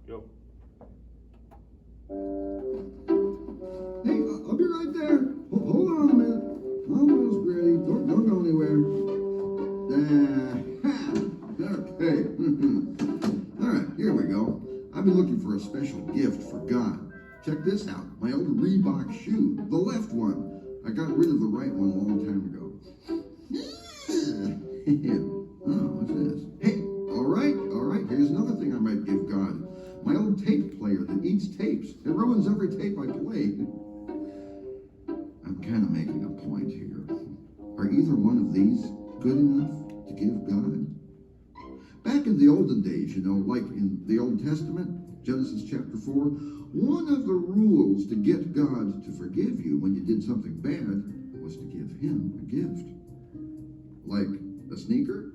Yo. Hey, I'll be right there. Hold on a minute. Almost ready. Don't go anywhere. Okay. All right, here we go. I've been looking for a special gift for God. Check this out. My old Reebok shoe. The left one. I got rid of the right one a long time ago. Oh, what's this? Hey, all right. Here's another thing I might give God. My old tape player that eats tapes. It ruins every tape I play. I'm kind of making a point here. Are either one of these good enough to give God? Back in the olden days, like in the Old Testament, Genesis chapter 4, one of the rules to get God to forgive you when you did something bad was to give him a gift. Like a sneaker?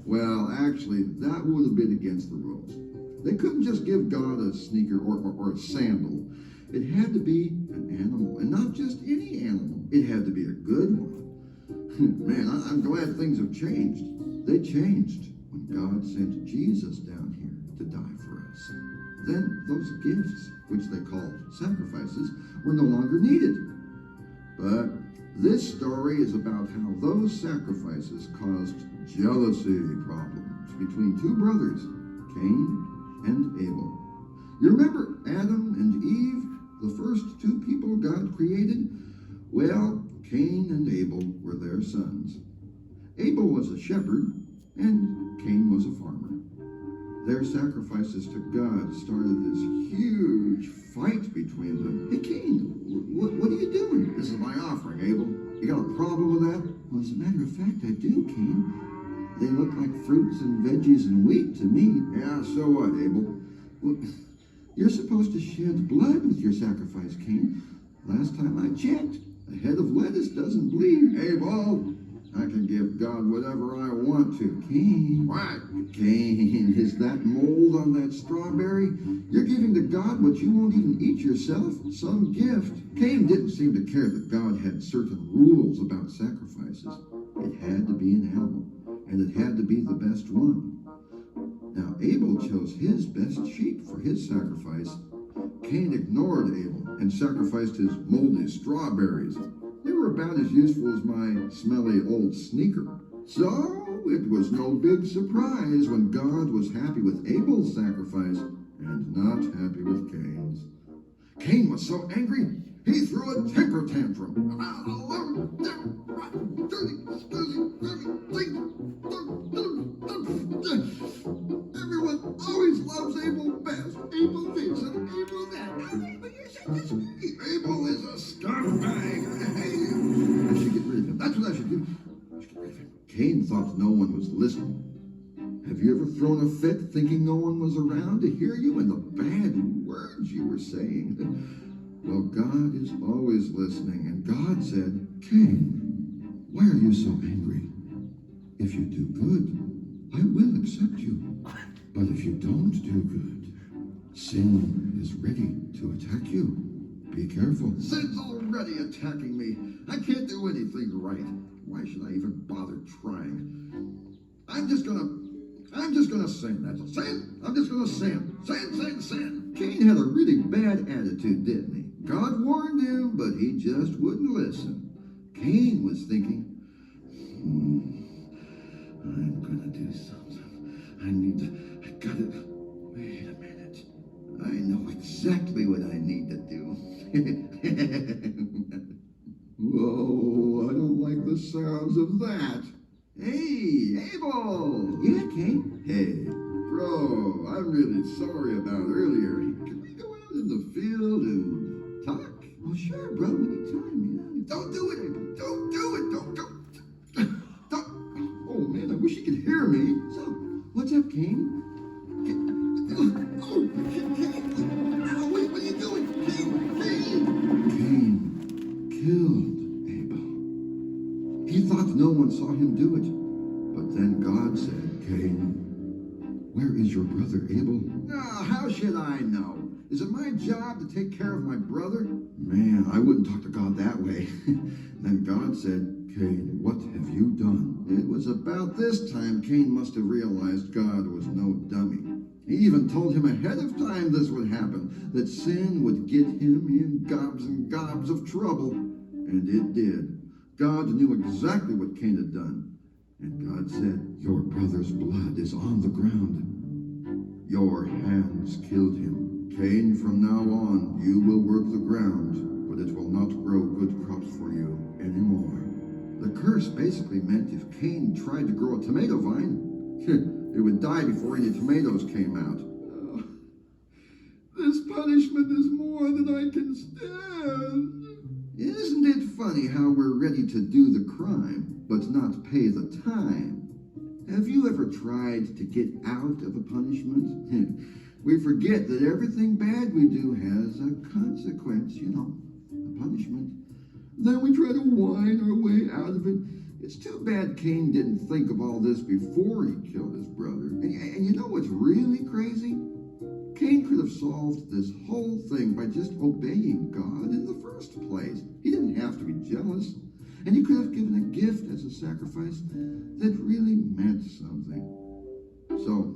Well, actually, that would have been against the rules. They couldn't just give God a sneaker or a sandal. It had to be an animal, and not just any animal. It had to be a good one. Man, I'm glad things have changed. They changed when God sent Jesus down here to die for us. Then those gifts, which they called sacrifices, were no longer needed. But this story is about how those sacrifices caused jealousy problems between two brothers, Cain and Abel. You remember Adam and Eve, the first two people God created? Well, Cain and Abel were their sons. Abel was a shepherd, and Cain was a farmer. Their sacrifices to God started this huge fight between them. Hey, Cain, what are you doing? This is my offering, Abel. You got a problem with that? Well, as a matter of fact, I do, Cain. They look like fruits and veggies and wheat to me. Yeah, so what, Abel? Well, you're supposed to shed blood with your sacrifice, Cain. Last time I checked, a head of lettuce doesn't bleed. Abel, I can give God whatever I want to. Cain. What? Cain, is that mold on that strawberry? You're giving to God what you won't even eat yourself? Some gift. Cain didn't seem to care that God had certain rules about sacrifices. It had to be an animal, and it had to be the best one. Now, Abel chose his best sheep for his sacrifice. Cain ignored Abel and sacrificed his moldy strawberries. They were about as useful as my smelly old sneaker. So, it was no big surprise when God was happy with Abel's sacrifice and not happy with Cain's. Cain was so angry, he threw a temper tantrum. Everyone always loves Abel best. Abel this and Abel that. Abel is a scumbag. I should get rid of him. That's what I should do. Cain thought no one was listening. Have you ever thrown a fit thinking no one was around to hear you and the bad words you were saying? Well, God is always listening, and God said, Cain, why are you so angry? If you do good, I will accept you. But if you don't do good, sin is ready to attack you. Be careful. Sin's already attacking me. I can't do anything right. Why should I even bother trying? I'm just gonna sin. That's all. Sin. I'm just gonna sin. Sin. Cain had a really bad attitude, didn't he? God warned him, but he just wouldn't listen. Cain was thinking, I'm gonna do something. I gotta, wait a minute. I know exactly what I need to do. Whoa, I don't like the sounds of that. Hey, Abel! Yeah, Cain? Hey, bro, I'm really sorry about earlier. Can we go out in the field and talk? Oh, sure, bro, anytime, yeah. Don't do it, Abel. Don't do it. Don't. Oh, man, I wish you could hear me. So, what's up, Cain? Wait, what are you doing? Cain killed Abel. He thought no one saw him do it. But then God said, Cain, where is your brother Abel? How should I know? Is it my job to take care of my brother? Man, I wouldn't talk to God that way. Then God said, Cain, what have you done? It was about this time Cain must have realized God was no dummy. He even told him ahead of time this would happen, that sin would get him in gobs and gobs of trouble. And it did. God knew exactly what Cain had done. And God said, "Your brother's blood is on the ground. Your hands killed him. Cain, from now on, you will work the ground, but it will not grow good crops for you anymore." The curse basically meant if Cain tried to grow a tomato vine, it would die before any tomatoes came out. Oh, this punishment is more than I can stand. Isn't it funny how we're ready to do the crime, but not pay the time? Have you ever tried to get out of a punishment? We forget that everything bad we do has a consequence, a punishment. Then we try to whine our way out of it. It's too bad Cain didn't think of all this before he killed his brother. And you know what's really crazy? Cain could have solved this whole thing by just obeying God in the first place. He didn't have to be jealous. And he could have given a gift as a sacrifice that really meant something. So,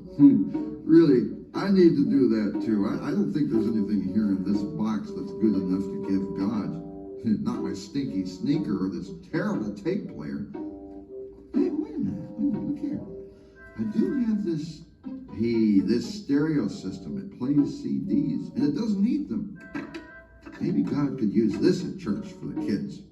really, I need to do that too. I don't think there's anything here in this box that's good enough to give God. Not my stinky sneaker or this terrible tape player. Hey, wait a minute, look here. I do have this stereo system. It plays CDs, and it doesn't need them. Maybe God could use this at church for the kids.